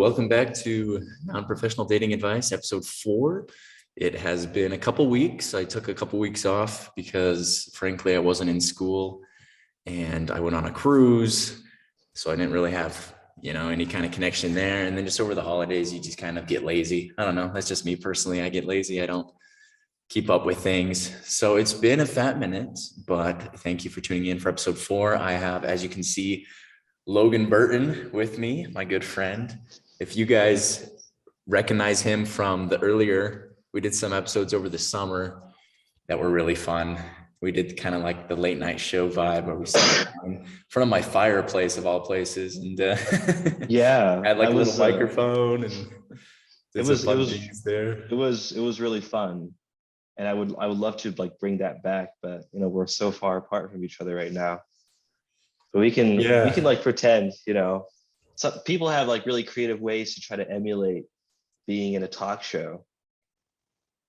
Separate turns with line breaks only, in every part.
welcome back to Non-Professional Dating Advice, episode 4. It has been a couple weeks. I took a couple weeks off because, frankly, I wasn't in school and I went on a cruise, so I didn't really have, any kind of connection there. And then just over the holidays, you just kind of get lazy. I don't know. That's just me personally. I get lazy. I don't keep up with things. So it's been a fat minute, but thank you for tuning in for episode 4. I have, as you can see, Logan Burton with me, my good friend. If you guys recognize him from we did some episodes over the summer that were really fun. We did kind of like the late night show vibe where we sat in front of my fireplace of all places and
yeah,
had like a little microphone and
it was really fun. And I would love to like bring that back, but we're so far apart from each other right now. But we can like pretend, some people have like really creative ways to try to emulate being in a talk show.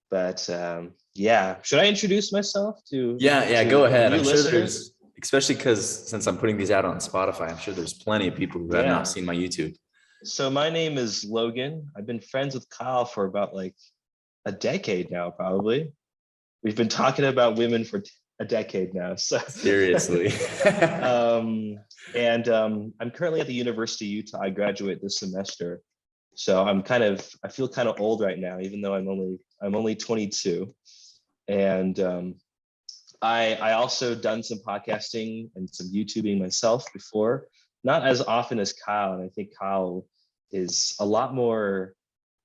But should I introduce myself to
go ahead. I'm
listeners?
Sure there's, especially because since I'm putting these out on Spotify, I'm sure there's plenty of people who have not seen my YouTube.
So my name is Logan. I've been friends with Kyle for about like a decade now, probably. We've been talking about women for a decade now. So
seriously.
I'm currently at the University of Utah. I graduate this semester. So I feel kind of old right now, even though I'm only 22. And I also done some podcasting and some YouTubing myself before, not as often as Kyle. And I think Kyle is a lot more,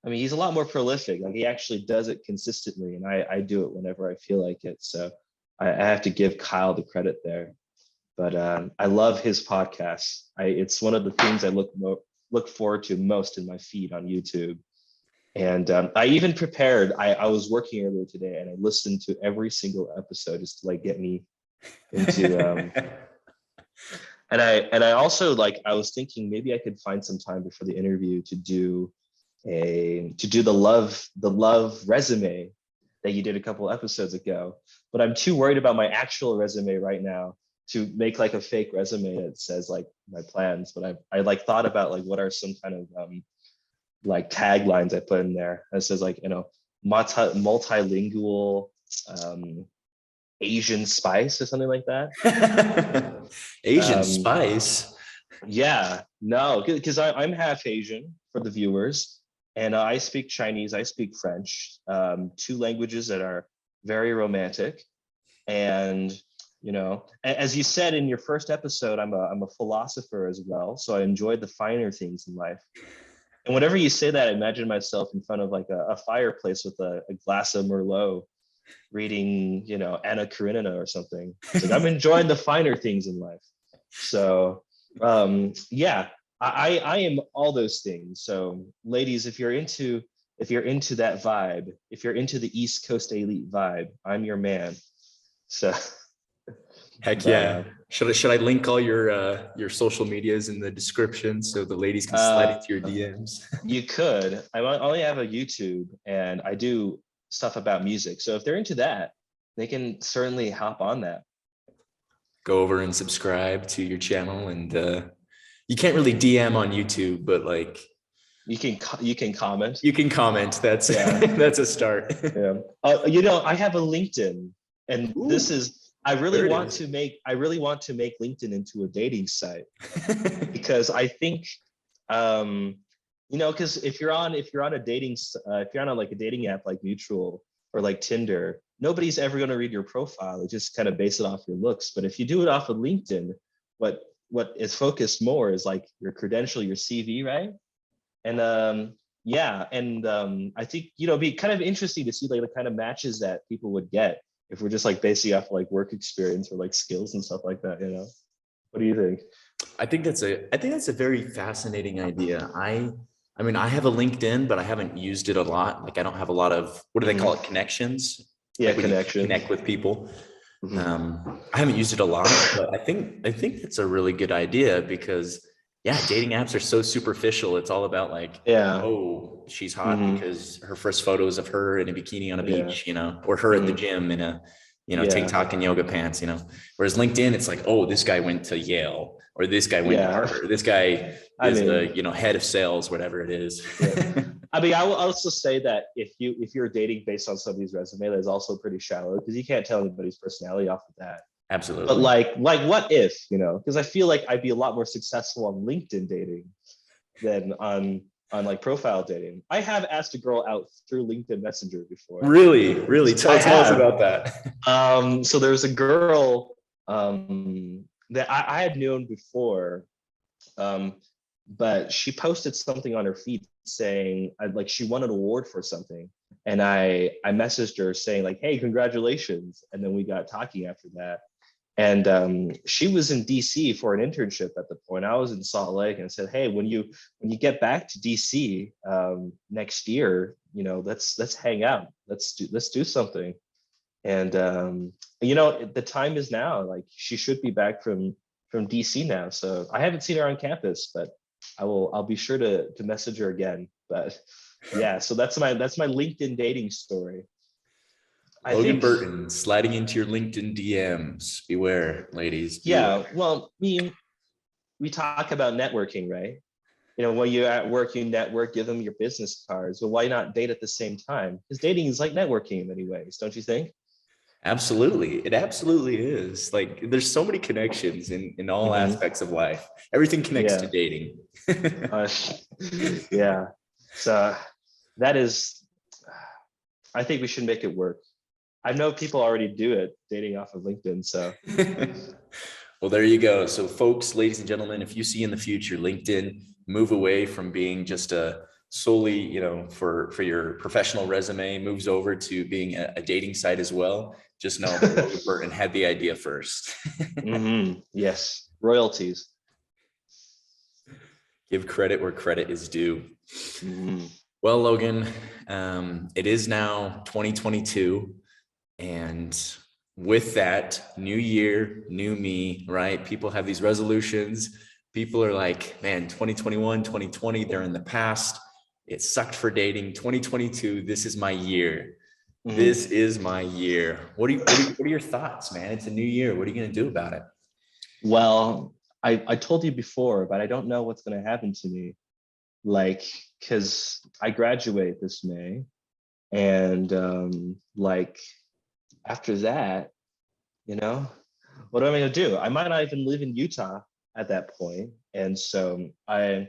he's a lot more prolific. Like he actually does it consistently, and I do it whenever I feel like it. So I have to give Kyle the credit there. But I love his podcast. It's one of the things I look forward to most in my feed on YouTube. And I even prepared. I was working earlier today, and I listened to every single episode just to like get me into. And I also I was thinking maybe I could find some time before the interview to do the love resume that you did a couple episodes ago. But I'm too worried about my actual resume right now to make like a fake resume that says like my plans. But I like thought about like what are some kind of like taglines I put in there. It says like multilingual Asian spice or something like that.
Asian spice.
Yeah, no, because I'm half Asian for the viewers, and I speak Chinese, I speak French, 2 languages that are very romantic. And as you said in your first episode, I'm a philosopher as well, so I enjoyed the finer things in life. And whenever you say that, I imagine myself in front of like a fireplace with a glass of Merlot, reading Anna Karenina or something. It's like I'm enjoying the finer things in life. So I am all those things. So ladies, if you're into that vibe, if you're into the East Coast elite vibe, I'm your man. So
heck yeah. Should I link all your social medias in the description so the ladies can slide into your DMs?
You could. I only have a YouTube, and I do stuff about music. So if they're into that, they can certainly hop on that.
Go over and subscribe to your channel, and you can't really DM on YouTube, but like
you can comment.
You can comment. That's that's a start.
Yeah. I have a LinkedIn, and this is I really want to make LinkedIn into a dating site because I think because if you're on a dating like a dating app like Mutual or like Tinder, nobody's ever going to read your profile. They just kind of base it off your looks. But if you do it off of LinkedIn, what is focused more is like your credential, your CV, right? And I think it'd be kind of interesting to see like the kind of matches that people would get if we're just like basing off like work experience or like skills and stuff like that. What do you think?
I think that's a very fascinating idea. I have a LinkedIn, but I haven't used it a lot. Like I don't have a lot of, what do they call it? Connections.
Yeah,
like
connections.
Connect with people. I haven't used it a lot, but I think it's a really good idea because dating apps are so superficial. It's all about like, oh, she's hot because her first photo is of her in a bikini on a beach, or her at the gym in a
Yeah.
TikTok and yoga pants, whereas LinkedIn, it's like, oh, this guy went to Yale, or this guy went to
Yeah.
Harvard, or this guy
I
is
mean,
a, head of sales, whatever it is.
yeah. I mean, I will also say that if you're dating based on somebody's resume, that's also pretty shallow because you can't tell anybody's personality off of that. But
Absolutely.
like what if, because I feel like I'd be a lot more successful on LinkedIn dating than on like profile dating. I have asked a girl out through LinkedIn Messenger before.
Really, really.
I
Tell us
have.
about that.
So there was a girl that I had known before, um, but she posted something on her feed saying like she won an award for something, and I messaged her saying like, "Hey, congratulations!" And then we got talking after that. And she was in DC for an internship at the point. I was in Salt Lake, and I said, "Hey, when you get back to DC next year, let's hang out. Let's do something." And the time is now. Like she should be back from DC now. So I haven't seen her on campus, but I'll be sure to message her again. But yeah, so that's my LinkedIn dating story. I
Logan
think,
Burton sliding into your LinkedIn DMs. Beware, ladies, beware.
yeah, well, we talk about networking, right? When you're at work, you network, give them your business cards. Well, why not date at the same time? Because dating is like networking in many ways, don't you think?
Absolutely. It absolutely is. Like there's so many connections in all
Hmm.
aspects of life. Everything connects to
Yeah.
dating.
Uh, yeah. So that is, I think we should make it work. I know people already do it dating off of LinkedIn. So,
Well, there you go. So, folks, ladies and gentlemen, if you see in the future LinkedIn move away from being just a solely, for your professional resume, moves over to being a dating site as well, just know that Logan Burton had the idea first.
yes, royalties.
Give credit where credit is due.
Hmm.
Well, Logan, it is now 2022. And with that, new year, new me, right? People have these resolutions. People are like, man, 2021, 2020, they're in the past. It sucked for dating. 2022, this is my year.
Hmm.
This is my year. What are your thoughts, man? It's a new year. What are you going to do about it?
Well, I told you before, but I don't know what's going to happen to me. Like, because I graduate this May, and like after that, you know, what am I going to do? I might not even live in Utah at that point. And so I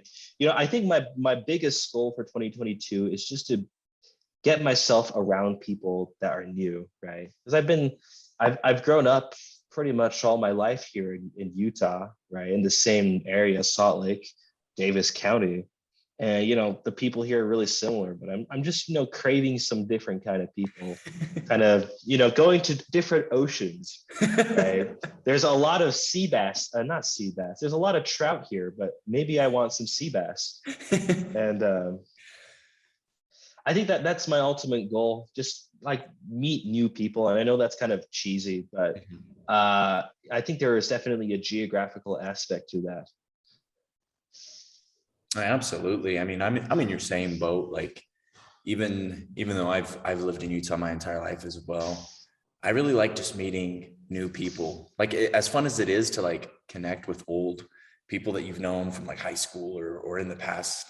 think my biggest goal for 2022 is just to get myself around people that are new, right? Because I've grown up pretty much all my life here in Utah, right? In the same area, Salt Lake, Davis County. And the people here are really similar, but I'm just craving some different kind of people, kind of going to different oceans, right? There's a lot of sea bass, not sea bass. There's a lot of trout here, but maybe I want some sea bass, and I think that's my ultimate goal. Just like meet new people, and I know that's kind of cheesy, but I think there is definitely a geographical aspect to that.
Absolutely. I mean, I'm in your same boat. Like even though I've lived in Utah my entire life as well, I really like just meeting new people. Like as fun as it is to like connect with old people that you've known from like high school or in the past,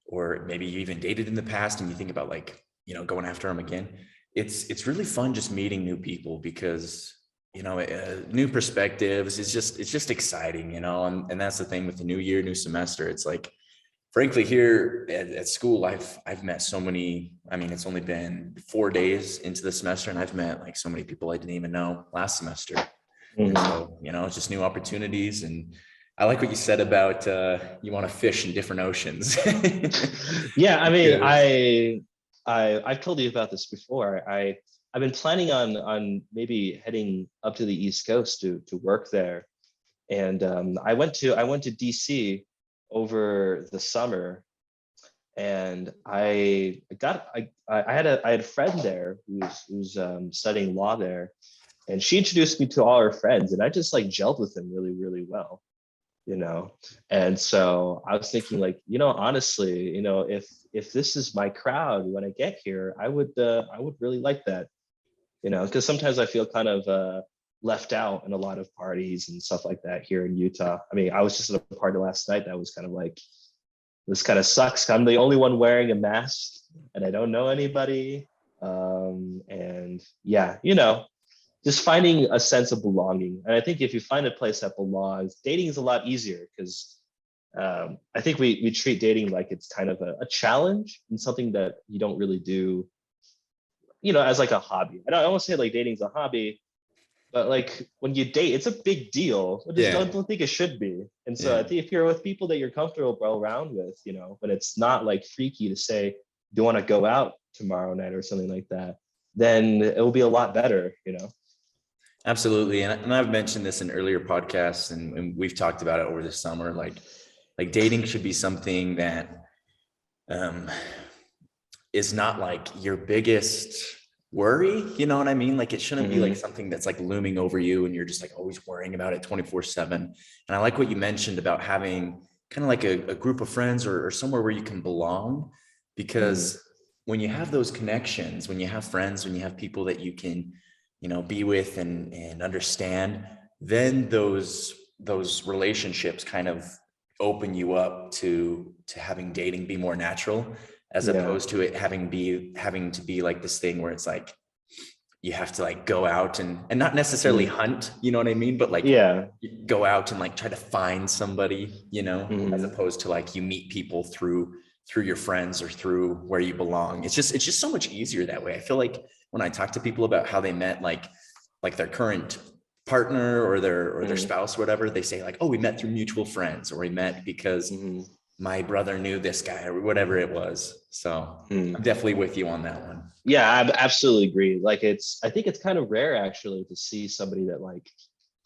or maybe you even dated in the past, and you think about like going after them again. It's really fun just meeting new people because new perspectives. It's just exciting, and that's the thing with the new year, new semester. It's like frankly here at school I've met so many. I mean, it's only been 4 days into the semester and I've met like so many people I didn't even know last semester. And
Mhm.
so it's just new opportunities. And I like what you said about you want to fish in different oceans.
Yeah, I mean,
Because
I've told you about this before. I've been planning on maybe heading up to the East Coast to work there, and I went to DC over the summer, and I had a friend there who's studying law there, and she introduced me to all her friends, and I just like gelled with them really really well, you know. And so I was thinking like, honestly, if this is my crowd when I get here, I would really like that. because sometimes I feel kind of left out in a lot of parties and stuff like that here in Utah. I mean, I was just at a party last night that was kind of like, this kind of sucks. I'm the only one wearing a mask and I don't know anybody. And yeah, just finding a sense of belonging. And I think if you find a place that belongs, dating is a lot easier because I think we treat dating like it's kind of a challenge and something that you don't really do, as like a hobby. I don't want to say like dating's a hobby, but like when you date, it's a big deal. I just
Yeah.
don't think it should be. And so
Yeah.
I think if you're with people that you're comfortable around with, when it's not like freaky to say, do you want to go out tomorrow night or something like that, then it will be a lot better.
Absolutely. And I've mentioned this in earlier podcasts, and we've talked about it over the summer. Like dating should be something that is not like your biggest worry. You know what I mean? Like it shouldn't be like something that's like looming over you and you're just like always worrying about it 24/7. And I like what you mentioned about having kind of like a group of friends or somewhere where you can belong, because when you have those connections, when you have friends, when you have people that you can, be with and understand, then those relationships kind of open you up to having dating be more natural, as opposed to it having to be like this thing where it's like you have to like go out and not necessarily hunt, you know what I mean? But like you go out and like try to find somebody, as opposed to like you meet people through your friends or through where you belong. It's just so much easier that way. I feel like when I talk to people about how they met like their current partner or their spouse or whatever, they say like, oh, we met through mutual friends, or we met because my brother knew this guy, or whatever it was. So I'm definitely with you on that one.
Yeah, I absolutely agree. Like I think it's kind of rare actually to see somebody that like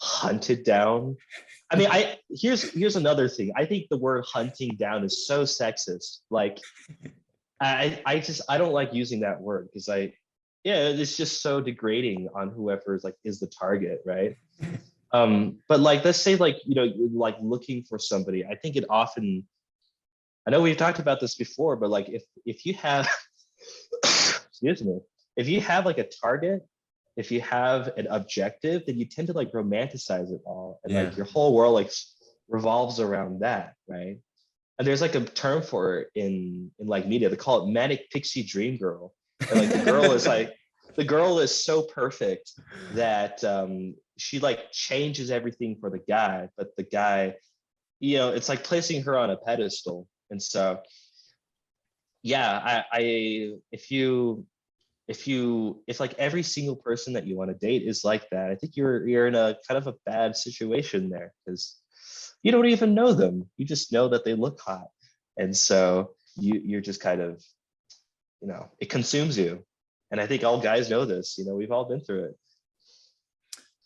hunted down. I mean, here's another thing. I think the word hunting down is so sexist. Like I don't like using that word because it's just so degrading on whoever is the target, right? But like let's say like you're like looking for somebody. I think it often, I know we've talked about this before, but like if you have excuse me, if you have like a target, if you have an objective, then you tend to like romanticize it all, and like your whole world like revolves around that, right? And there's like a term for it in like media. They call it manic pixie dream girl. And like the girl is so perfect that she like changes everything for the guy, but the guy, it's like placing her on a pedestal. And so yeah, if like every single person that you want to date is like that, I think you're in a kind of a bad situation there, because you don't even know them. You just know that they look hot. And so you're just kind of, it consumes you. And I think all guys know this, we've all been through it.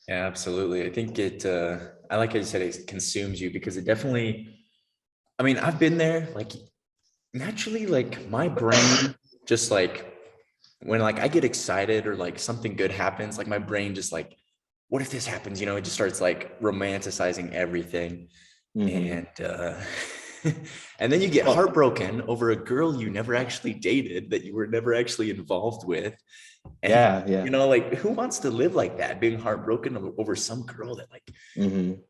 Yeah, absolutely. I think I like how you said it consumes you, because it definitely, I mean, I've been there, like naturally, like my brain just like, when like I get excited or like something good happens, like my brain just like, what if this happens? It just starts like romanticizing everything. And and then you get heartbroken over a girl you never actually dated, that you were never actually involved with. And like who wants to live like that, being heartbroken over some girl that like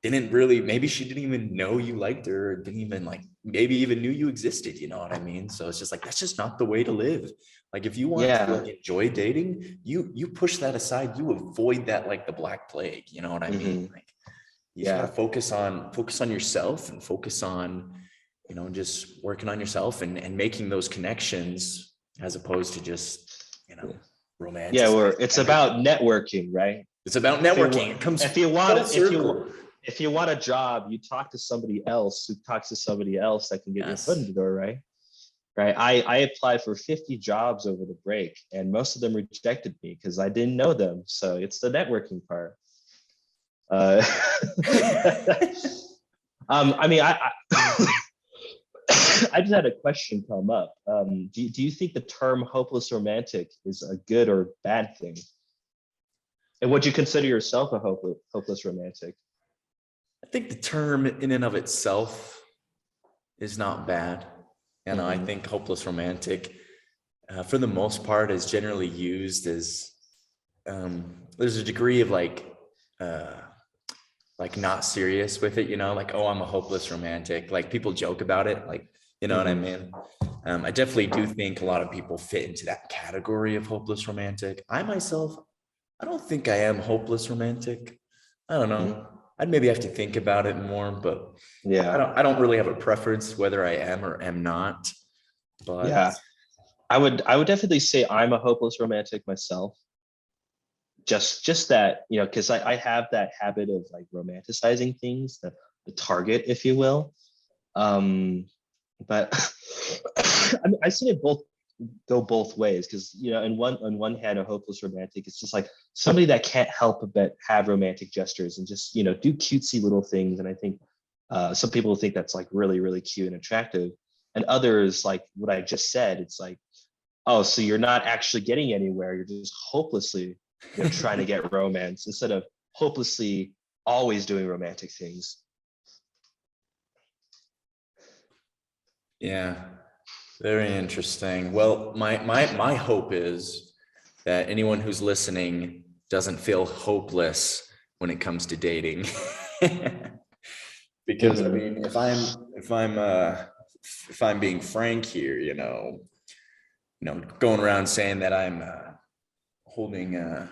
didn't really, maybe she didn't even know you liked her, or didn't even like, maybe even knew you existed, you know what I mean? So it's just like, that's just not the way to live. Like if you want to like enjoy dating, you push that aside, you avoid that like the black plague, you know what I mean? Like you just gotta focus on yourself, and focus on, just working on yourself and making those connections, as opposed to just,
Yeah,
romanticizing
where it's
everything.
about networking, right?
It's about networking. It comes
If you
full
want,
circle.
if you want a job, you talk to somebody else who talks to somebody else that can get your foot in the door, right? Right. I applied for 50 jobs over the break, and most of them rejected me because I didn't know them. So it's the networking part. I mean, I just had a question come up. Do you think the term hopeless romantic is a good or bad thing? And would you consider yourself a hopeless romantic?
I think the term in and of itself is not bad. And I
Mm-hmm.
think hopeless romantic, for the most part, is generally used as there's a degree of uh, like not serious with it, like, oh, I'm a hopeless romantic. Like people joke about it, like, you know what I
Mhm.
mean? I definitely do think a lot of people fit into that category of hopeless romantic. I myself, I don't think I am hopeless romantic. I don't
Mhm.
know. I'd maybe have to think about it more, but I
Yeah.
don't I don't really have a preference whether I am or am not. But
Yeah. I would definitely say I'm a hopeless romantic myself. Just that, because I have that habit of like romanticizing things, the target, if you will. Um, but I mean, I've seen it go both ways because on one hand, a hopeless romantic is just like somebody that can't help but have romantic gestures and just do cutesy little things. And I think some people think that's like really really cute and attractive, and others like what I just said. It's like, oh, so you're not actually getting anywhere. You're just hopelessly, trying to get romance instead of hopelessly always doing romantic things.
yeah, very interesting. Well, my hope is that anyone who's listening doesn't feel hopeless when it comes to dating. Because I
Mhm.
mean, if I'm being frank here, going around saying that I'm holding a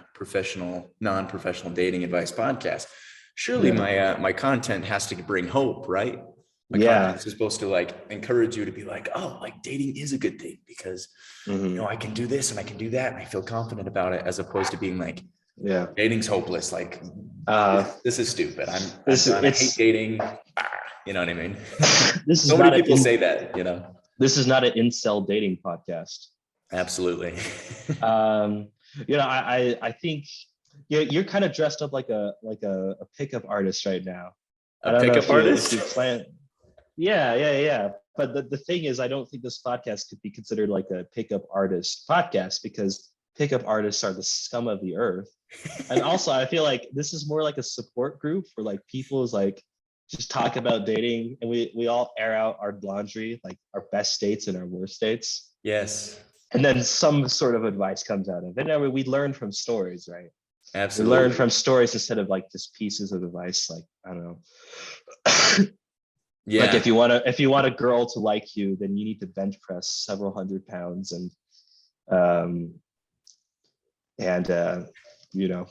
non-professional dating advice podcast, surely
Yeah.
my content has to bring hope, right? My content
Yeah.
is supposed to like encourage you to be like, oh, like dating is a good thing because
Hmm.
I can do this and I can do that and I feel confident about it, as opposed to being like,
Yeah.
dating's hopeless. Like
Uh,
this is stupid. I'm
this
done. I hate
it's
dating. Ah, you know what I mean?
this is
So many
not
people say that.
this is not an incel dating podcast.
Absolutely.
Um, I think you're kind of dressed up like a pickup artist right now.
A
I don't know
pickup
if you
artist?
plan. Yeah, yeah, yeah. But the thing is, I don't think this podcast could be considered like a pickup artist podcast because pickup artists are the scum of the earth. And also, I feel like this is more like a support group where like people's like just talk about dating and we all air out our laundry, like our best dates and our worst dates.
Yes,
And then some sort of advice comes out of it. And we learn from stories, right? We learn
absolutely.
from stories instead of like just pieces of advice. Like, I don't know. Like
Yeah.
if you want a girl to like you, then you need to bench press several hundred pounds um and you know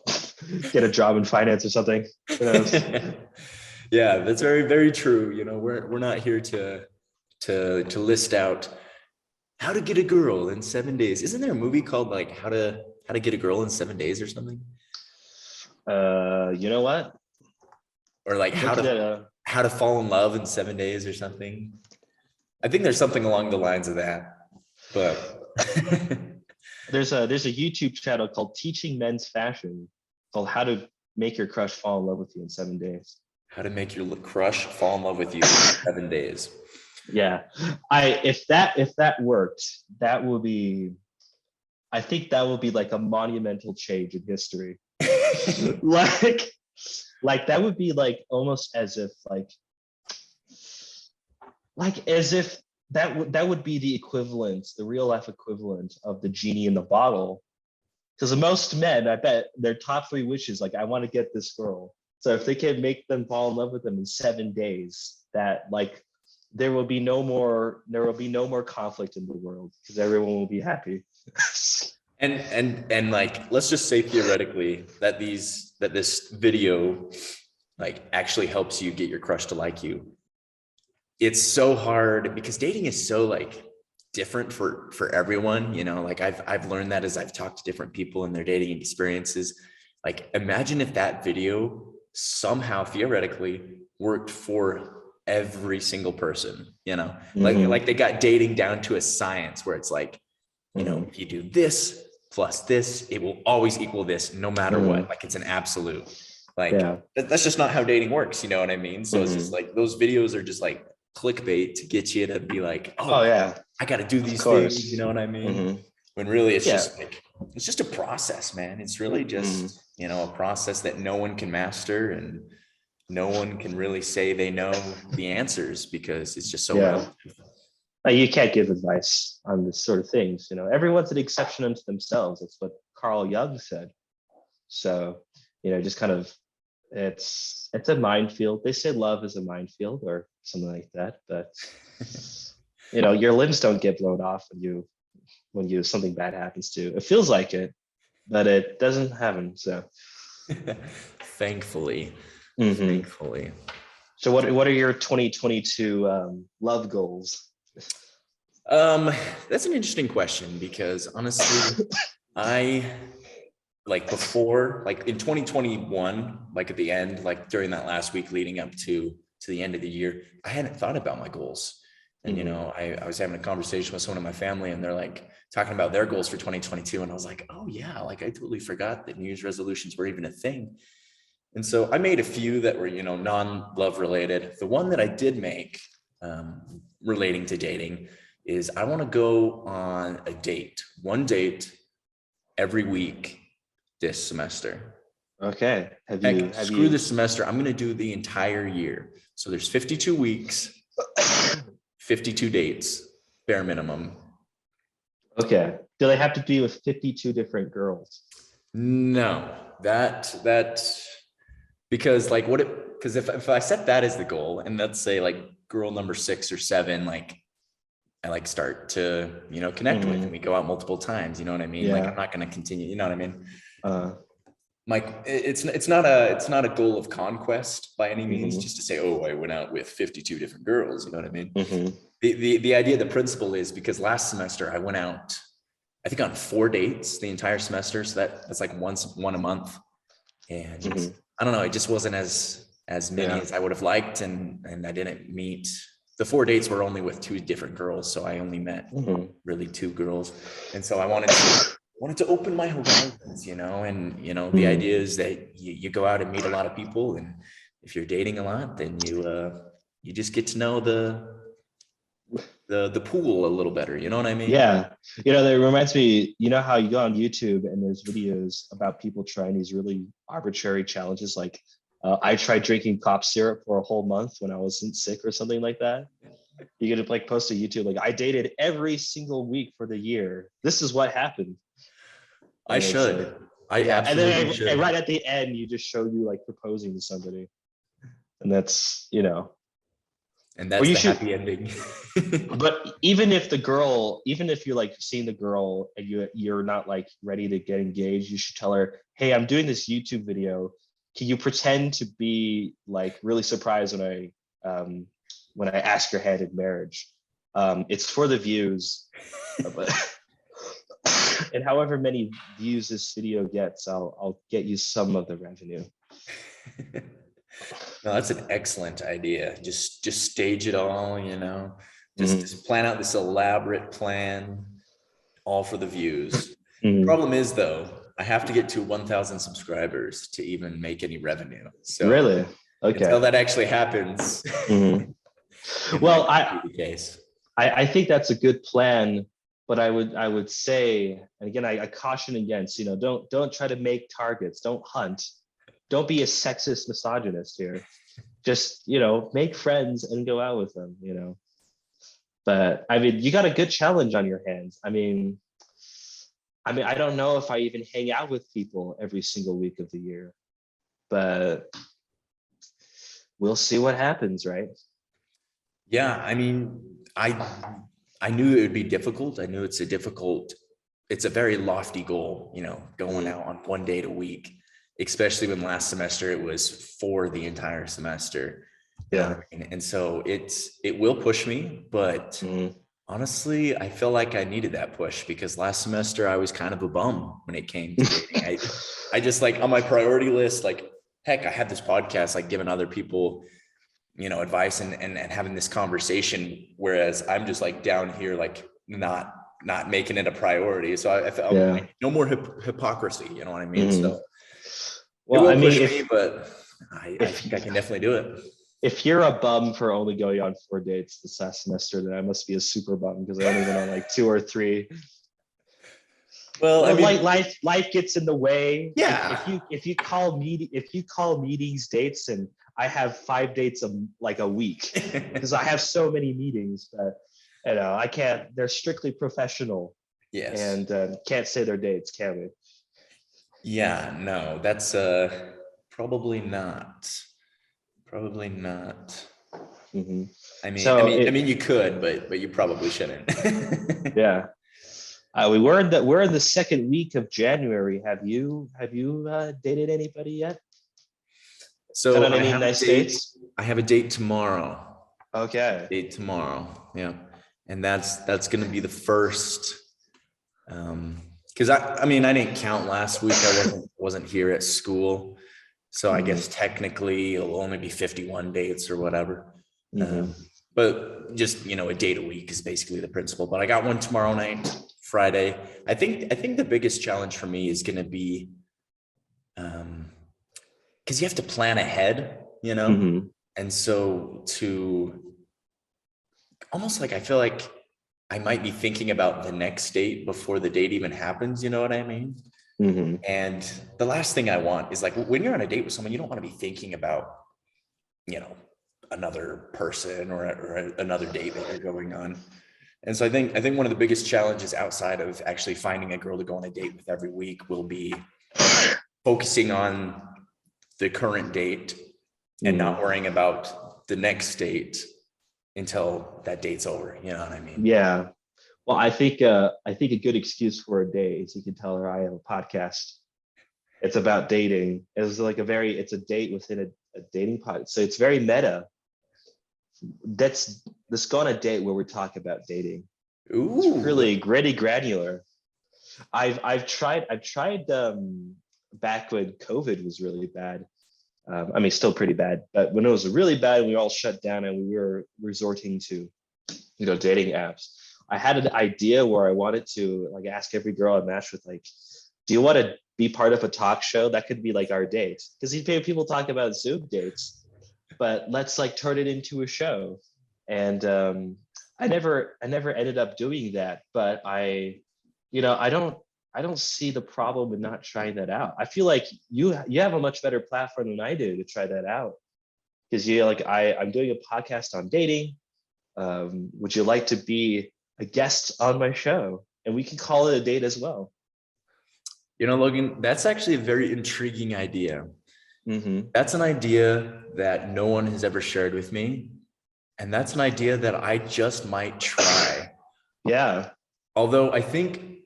get a job in finance or something. Who knows?
Yeah, that's very, very true. We're not here to list out how to get a girl in 7 days. Isn't there a movie called like how to get a girl in 7 days or something?
You know what?
Or like how
Looking at
to
a
how to fall in love in 7 days or something. I think there's something along the lines of that. But
there's a YouTube channel called Teaching Men's Fashion called How to Make Your Crush Fall in Love with You in 7 days.
how to make your crush fall in love with you in 7 days.
Yeah, I if that worked, that would be I think that would be like a monumental change in history. like like that would be like almost as if as if that would be the equivalent, the real life equivalent of the genie in the bottle. Because most men, I bet their top three wishes, like I want to get this girl. So if they can make them fall in love with them in 7 days, that like there will be no more conflict in the world because everyone will be happy.
And like, let's just say theoretically that this video like actually helps you get your crush to like you. It's so hard because dating is so like different for everyone. Like I've learned that as I've talked to different people and their dating experiences. Like imagine if that video somehow theoretically worked for every single person, like
Mm-hmm.
they got dating down to a science where it's like,
Mm-hmm.
if you do this plus this, it will always equal this no matter what.
Mm-hmm.
Like it's an absolute. Like
Yeah.
that's just not how dating works. You know what I mean? So it's just
Mm-hmm.
like those videos are just like clickbait to get you to be like,
Oh
oh,
yeah,
I got to do
of
these things. You
course.
know what I mean?
Mm-hmm.
When really it's
Yeah.
just like, it's just a process, man. It's really
Mm-hmm.
just, a process that no one can master and no one can really say they know the answers because it's just so
Yeah.
relative.
You can't give advice on this sort of things. Everyone's an exception unto themselves. That's what Carl Jung said. So, just kind of, it's a minefield. They say love is a minefield or something like that, but your limbs don't get blown off when something bad happens to you. It feels like it, but it doesn't happen. So,
Thankfully,
mhm.
thankfully.
So what are your 2022 love goals?
Um, that's an interesting question because honestly, I like before, like in 2021, like at the end, like during that last week leading up to the end of the year, I hadn't thought about my goals. And
Mhm.
I was having a conversation with someone in my family, and they're like talking about their goals for 2022, and I was like, oh yeah, like I totally forgot that New Year's resolutions were even a thing. And so I made a few that were, non-love related. The one that I did make relating to dating is I want to go on a date, one date every week this semester.
Okay. Have you
Heck,
have
screw
you
this semester. I'm going to do the entire year. So there's 52 weeks, 52 dates, bare minimum.
Okay. Do they have to be with 52 different girls?
No, that because like what it because if I set that as the goal and let's say like girl number 6 or 7, like I like start to, connect with and
Mhm.
we go out multiple times, you know what I mean? Like I'm
Yeah.
not going to continue, you know what I mean?
Uh,
Mike, it's not a goal of conquest by any means,
mhm.
just to say, oh, I went out with 52 different girls, you know what I mean?
Mhm.
The idea, the principle is because last semester I went out, I think on 4 dates the entire semester. So that's like one a month. And
Mhm.
I don't know, it just wasn't as many
Yeah.
as I would have liked. And I didn't meet the 4 dates were only with 2 different girls. So I only met
Mhm.
really 2 girls. And so I wanted to open my horizons, and the
Mhm.
idea is that you go out and meet a lot of people, and if you're dating a lot, then you just get to know the pool a little better, you know what I mean?
Yeah. That reminds me, how you go on YouTube and there's videos about people trying these really arbitrary challenges. Like I tried drinking cough syrup for a whole month when I wasn't sick or something like that. You could like post to YouTube, like I dated every single week for the year. This is what happened.
I
And it's like,
should. I
yeah. And
absolutely
then and
should.
right at the end, you just show you like proposing to somebody. And that's,
And
or
that's
you
the
should,
happy ending.
but even if you're like seeing the girl and you're not like ready to get engaged, you should tell her, hey, I'm doing this YouTube video. Can you pretend to be like really surprised when I ask your hand in marriage? It's for the views, but and however many views this video gets, I'll get you some of the revenue.
No, that's an excellent idea. Just stage it all,
Mhm.
just plan out this elaborate plan, all for the views. The
Mhm.
problem is though, I have to get to 1,000 subscribers to even make any revenue. So
Really?
until
Okay.
that actually happens,
Mhm.
it
Well,
might not be the case.
I think that's a good plan, but I would say, and again, I caution against, don't try to make targets, don't hunt, don't be a sexist misogynist here. Just, make friends and go out with them. But I mean, you got a good challenge on your hands. I don't know if I even hang out with people every single week of the year, but we'll see what happens, right?
Yeah, I mean, I knew it would be difficult. I knew it's a very lofty goal, going
Mhm.
out on one date a week, especially when last semester it was for the entire semester. You know what
Yeah.
I mean? And so it will push me, but
Mhm.
honestly, I feel like I needed that push because last semester I was kind of a bum when it came to dating. I just like on my priority list, like heck, I had this podcast, like giving other people, advice and having this conversation, whereas I'm just like down here, like not making it a priority. So I felt
Yeah.
like no more hypocrisy, you know what I mean?
Mhm.
So it
Well,
will
I mean,
push me,
if
but I
if
think I can definitely do it.
if you're a bum for only going on 4 dates this last semester, then I must be a super bum because I only went on like two or three.
Well, I
Well,
mean,
life gets in the way.
yeah.
If you call meetings dates, and I have 5 dates like a week because I have so many meetings that I can't. They're strictly professional
Yes.
and can't say they're dates, can we?
Yeah, no, that's probably not. Probably not.
Hmm.
I mean, I
So
mean, I
it,
mean, you could, but you probably shouldn't.
yeah. We're in the second week of January. Have you dated anybody yet? Gone
So
on any nice dates?
I have a date tomorrow.
Okay.
Date tomorrow. Yeah. And that's gonna be the first. Because I mean, I didn't count last week. I wasn't here at school. So I
Hmm.
guess technically it'll only be 51 dates or whatever.
Hmm.
But just, a date a week is basically the principle. But I got one tomorrow night, Friday. I think the biggest challenge for me is gonna be because you have to plan ahead,
Hmm.
and so to almost like I feel like I might be thinking about the next date before the date even happens, you know what I mean?
Hmm.
And the last thing I want is like when you're on a date with someone, you don't want to be thinking about, you know, another person or another date that you're going on. And so I think one of the biggest challenges outside of actually finding a girl to go on a date with every week will be focusing on the current date and
Hmm.
not worrying about the next date until that date's over. You know what I mean?
Yeah. Well, I think a good excuse for a date is you can tell her I have a podcast. It's about dating. It's a date within a dating pod. So it's very meta. Let's go on a date where we talk about dating. It's
Ooh.
really gritty granular. I've tried back when COVID was really bad. I mean, still pretty bad, but when it was really bad, we were all shut down and we were resorting to, dating apps. I had an idea where I wanted to like ask every girl I matched with, like, do you want to be part of a talk show? That could be like our date. Because these people talk about Zoom dates, but let's like turn it into a show. And I never ended up doing that, but I don't see the problem in not trying that out. I feel like you have a much better platform than I do to try that out because I'm doing a podcast on dating. Would you like to be a guest on my show? And we can call it a date as well.
Logan, that's actually a very intriguing idea.
Mm-hmm.
That's an idea that no one has ever shared with me. And that's an idea that I just might try.
Yeah.
Although I think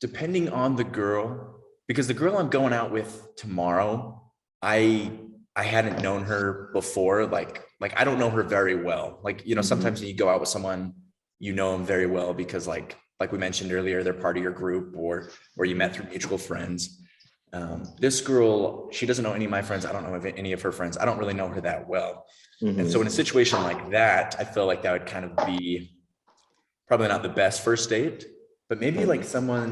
depending on the girl, because the girl I'm going out with tomorrow, I I hadn't known her before. Like I don't know her very well. Like,
Mm-hmm.
sometimes when you go out with someone, you know them very well because like we mentioned earlier, they're part of your group or you met through mutual friends. This girl, she doesn't know any of my friends. I don't know any of her friends. I don't really know her that well. And so in a
Mm-hmm.
situation like that, I feel like that would kind of be probably not the best first date, but maybe like
Mm-hmm.
someone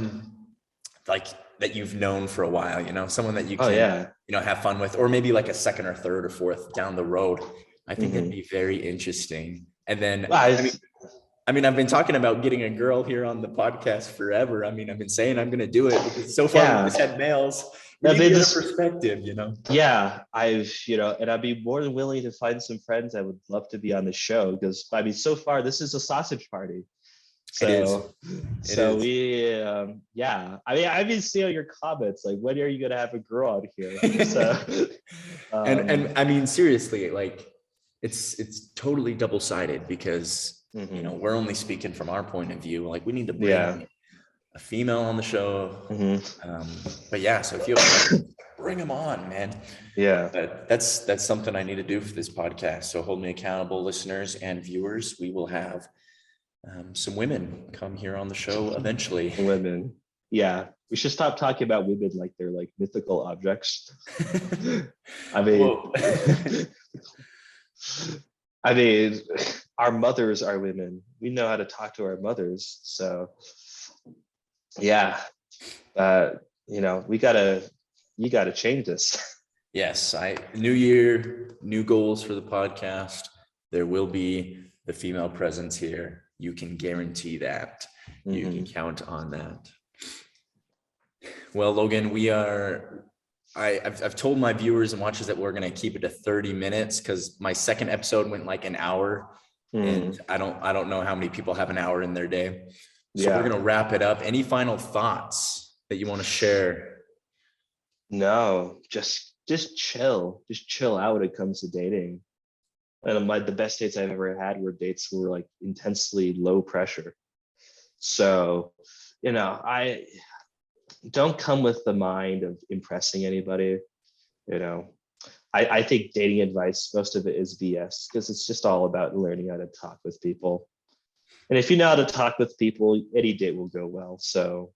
like that you've known for a while, someone that you
Oh
can,
yeah.
have fun with, or maybe like a second or third or fourth down the road. I think that'd
Mm-hmm.
be very interesting. And then,
Well,
I've been talking about getting a girl here on the podcast forever. I mean, I've been saying I'm going to do it because so far we
yeah.
just had males. We
No,
need
they
the other
just
perspective.
Yeah, and I'd be more than willing to find some friends that would love to be on the show because I mean, so far this is a sausage party.
It is.
So,
It
so
is.
we, yeah. I mean, I've been seeing your comments like, when are you gonna have a girl out here? So,
and I mean, seriously, like it's totally double-sided because
mhm,
we're only speaking from our point of view. Like we need to
yeah,
bring a female on the show.
mhm,
But yeah, so if you have friends, bring them on, man.
yeah,
But that's something I need to do for this podcast. So hold me accountable, listeners and viewers. We will have some women come here on the show eventually.
women. Yeah, we should stop talking about women like they're like mythical objects. I mean,
Well,
I mean, our mothers are women. We know how to talk to our mothers. So yeah, uh, you gotta change this.
yes, new year, new goals for the podcast. There will be the female presence here. You can guarantee that. You can
Hmm.
count on that. Well, Logan, I've told my viewers and watchers that we're going to keep it to 30 minutes because my second episode went like an hour and
Hmm.
I don't know how many people have an hour in their day. So we're
Yeah.
going to wrap it up. Any final thoughts that you want to share?
No, just chill out when it comes to dating. And the best dates I've ever had were dates who were like intensely low pressure. So, I don't come with the mind of impressing anybody. You know, I think dating advice, most of it is BS because it's just all about learning how to talk with people. And if you know how to talk with people, any date will go well. So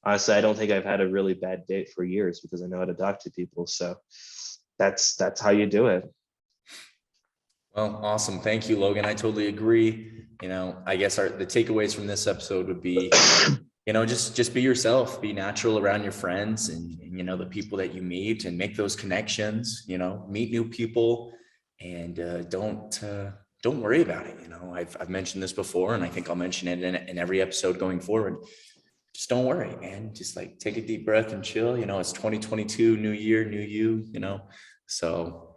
honestly, I don't think I've had a really bad date for years because I know how to talk to people. So that's how you do it.
Well, awesome. Thank you, Logan. I totally agree. I guess the takeaways from this episode would be, just be yourself, be natural around your friends and the people that you meet and make those connections, meet new people and don't worry about it. I've mentioned this before and I think I'll mention it in every episode going forward. Just don't worry, man. Just like take a deep breath and chill. It's 2022, new year, new you, so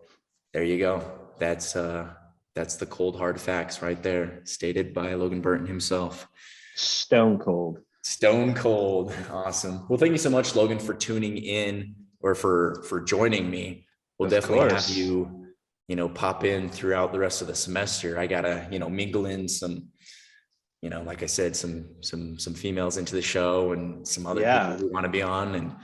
there you go. That's the cold hard facts right there, stated by Logan Burton himself.
Stone cold.
Stone cold. Awesome. Well, thank you so much, Logan, for tuning in or for joining me. We'll definitely have you, pop in throughout the rest of the semester. I gotta, mingle in some, like I said, some females into the show and some other people who want to be on, and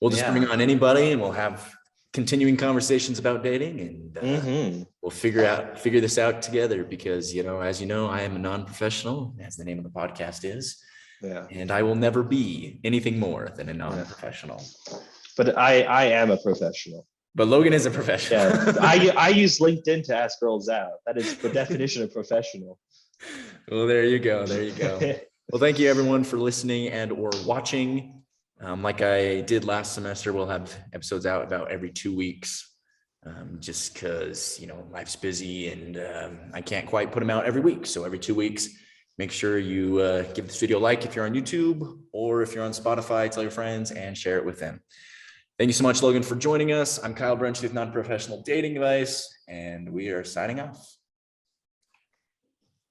we'll just bring on anybody and we'll have continuing conversations about dating and we'll figure this out together because, as you know, I am a non-professional, as the name of the podcast is.
Yeah.
And I will never be anything more than a non-professional.
But I am a professional.
But Logan is a professional.
Yeah. I use LinkedIn to ask girls out. That is the definition of professional.
Well, there you go. There you go. Well, thank you everyone for listening and or watching. Like I did last semester, we'll have episodes out about every 2 weeks. Just because, life's busy and I can't quite put them out every week. So every 2 weeks, make sure you give this video a like if you're on YouTube or if you're on Spotify, tell your friends and share it with them. Thank you so much, Logan, for joining us. I'm Kyle Brunch with Non-Professional Dating Advice, and we are signing off.